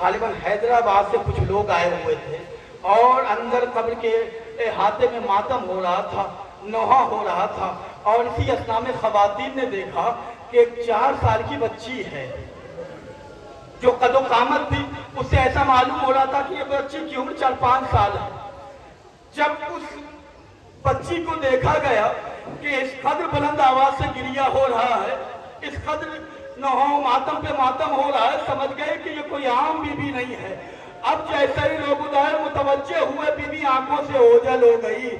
غالباً حیدرآباد سے کچھ لوگ آئے ہوئے تھے اور اندر قبر کے احاطے میں ماتم ہو رہا تھا، نوحہ ہو رہا تھا، اور اسی اثناء میں خواتین نے دیکھا کہ ایک 4 سال کی بچی ہے جو قد و قامت تھی، اس سے ایسا معلوم ہو رہا تھا کہ یہ بچی کی عمر 4-5 سال ہے۔ جب اس بچی کو دیکھا گیا کہ اس قدر بلند آواز سے گریہ ہو رہا ہے، اس قدر نوحہ ماتم پہ ماتم ہو رہا ہے، سمجھ گئے کہ یہ کوئی عام بی بی نہیں ہے۔ اب جیسے ہی لوگ ادھر متوجہ ہوئے، بی بی آنکھوں سے اوجھل ہو گئی۔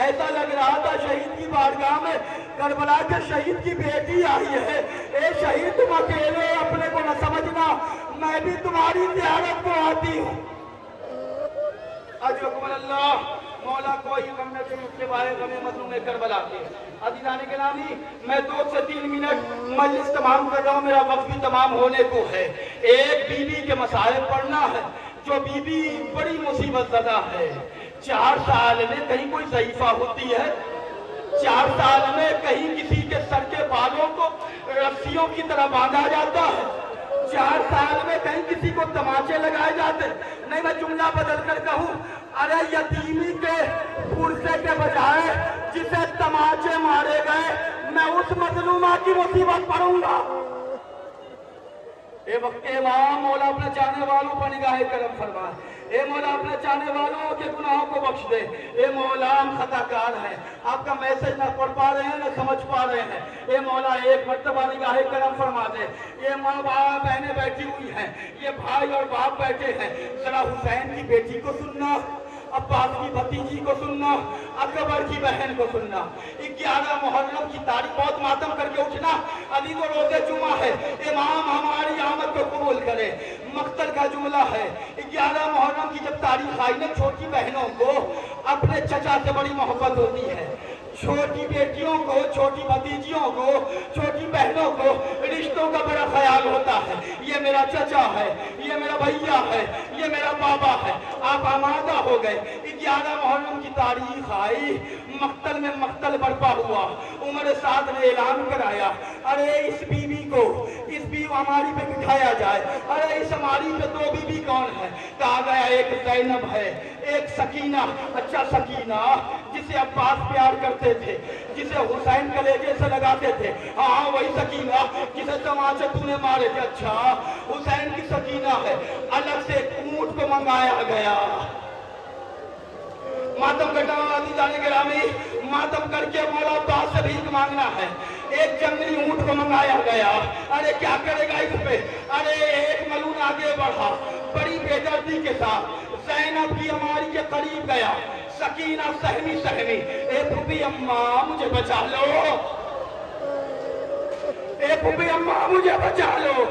ایسا لگ رہا تھا شہید کی بارگاہ میں کربلا کے شہید کی بیٹی آئی ہے۔ اے شہید، تم اکیلے اپنے کو نہ سمجھنا، میں بھی تمہاری زیارت کو آتی ہوں۔ اجرکم اللہ، مولا کوئی غم نہ دے اس کے بارے غم مظلوم کربلا کے۔ عزیزان گرامی، میں 2 سے 3 منٹ مجلس تمام کر رہا ہوں، میرا وقت بھی تمام ہونے کو ہے۔ ایک بی بی کے مسائل پڑھنا ہے، جو بی بی بڑی مصیبت زدہ ہے۔ 4 سال میں کہیں کوئی ضعیفہ ہوتی ہے، 4 سال میں کہیں کسی کے سر کے بالوں کو رسیوں کی طرح باندھا جاتا ہے، 4 سال میں کہیں کسی کو تماچے لگائے جاتے۔ نہیں، میں جملہ بدل کر کہوں، ارے یتیمی کے پرسے کے بجائے جسے تماچے مارے گئے، میں اس مظلومہ کی مصیبت پڑھوں گا۔ اے وقت امام، مولا اپنے چاہنے والوں پر نگاہ کرم فرمائے۔ اے مولا اپنے چاہنے والوں کے گناہوں کو بخش دے۔ اے مولا ہم خطا کار ہیں، آپ کا میسج نہ پڑھ پا رہے ہیں نہ سمجھ پا رہے ہیں۔ اے مولا ایک مرتبہ نگاہ کرم فرما دے۔ یہ ماں باپ بہنیں بیٹھی ہوئی ہیں، یہ بھائی اور باپ بیٹھے ہیں، ذرا حسین کی بیٹی کو سننا، عباس کی بھتیجی کو سننا، اکبر کی بہن کو سننا۔ 11 محرم کی تاریخ بہت ماتم کر کے اٹھنا، عزیز و روزے جمعہ ہے، امام ہماری آمد کو قبول کرے۔ مقتل کا جملہ ہے، 11 محرم کی جب تاریخ آئی نا، چھوٹی بہنوں کو اپنے چچا سے بڑی محبت ہوتی ہے، چھوٹی بیٹیوں کو، چھوٹی بھتیجیوں کو، چھوٹی بہنوں کو رشتوں کا بڑا خیال ہوتا ہے۔ یہ میرا چچا ہے، یہ میرا بھیا ہے، یہ میرا بابا ہے۔ آپ آمادہ ہو گئے، 11 محرم کی تاریخ آئی، مقتل میں مقتل برپا ہوا۔ عمر سعد نے اعلان کرایا، ارے اس بی بی کو، اس بی ہماری پہ بٹھایا جائے۔ ارے اس ہماری پہ 2 بی بی کون ہے؟ کہا گیا ایک زینب ہے، ایک سکینہ۔ اچھا سکینہ جسے عباس پیار کرتے تھے، جسے حسین کلیجے سے لگاتے تھے، ہاں وہی سکینہ جسے تماچے تو نے مارے تھے۔ اچھا حسین کی سکینہ ہے، الگ سے اونٹ کو منگایا گیا۔ ماتم کرنا عزیزان گرامی، ماتم کر کے مولا عباس سے بھیک مانگنا ہے۔ ایک جنگلی اونٹ کو منگایا گیا۔ ارے کیا کرے گا اس پہ؟ ارے ایک ملون آگے بڑھا، بڑی بے دردی کے ساتھ زینب کی اماری کے قریب گیا۔ سکینہ سہمی سہمی، اے پھوپھی اماں مجھے بچا لو، اے پھوپھی اماں مجھے بچا لو۔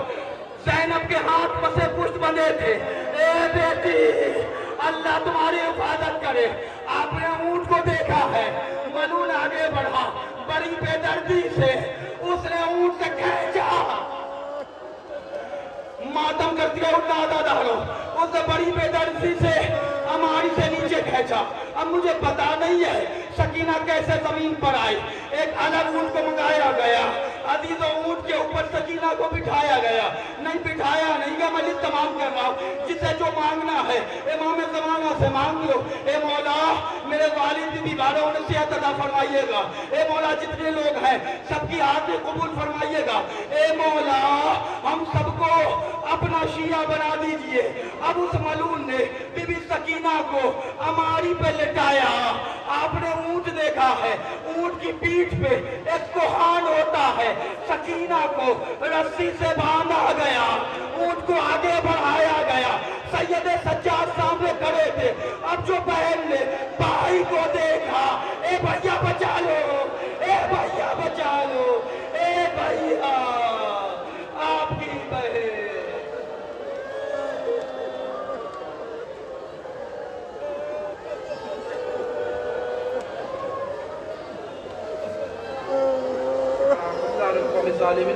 زینب کے ہاتھ پسے پشت بندھے تھے۔ اے بیٹی، اللہ تمہاری حفاظت کرے۔ آپ نے اونٹ کو دیکھا ہے، ملون آگے بڑھا، بڑی بے دردی سے اس نے اونٹ سے کھینچا۔ ماتم کرتی ہے اٹھاتا دارو، اس نے بڑی بے دردی سے ہماری سے نیچے کھینچا۔ اب مجھے پتا نہیں ہے سکینہ کیسے زمین پر آئی۔ ایک الگ اونٹ کو منگایا گیا، عزیز و اونٹ کے اوپر سکینہ کو بٹھایا گیا۔ نہیں بٹھایا نہیں گا، مجلس تمام کر رہا ہوں۔ جسے جو مانگنا ہے امام زمانہ سے مانگ لو۔ اے مولا میرے والد بھی باروں نے صحت عطا فرمائیے گا۔ اے مولا جتنے لوگ ہیں سب کی آرزو قبول فرمائیے گا۔ اے مولا ہم سب کو اپنا شیعہ بنا دیجئے۔ اب اس ملون نے بی بی سکینہ کو اماری پہ لٹایا۔ آپ نے اونٹ دیکھا ہے، اونٹ کی پیٹھ پہ ایک کوہان ہوتا ہے، سکینہ کو رسی سے باندھا گیا، اونٹ کو آگے بڑھایا گیا۔ سید سجاد سامنے کھڑے تھے۔ اب جو بہن نے بھائی کو دیکھا، اے بھیا بچا لو، اے بھیا بچا لو، اے بھیا آپ کی بہن۔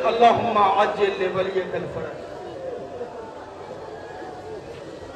اللہم عجل لولیک الفرج۔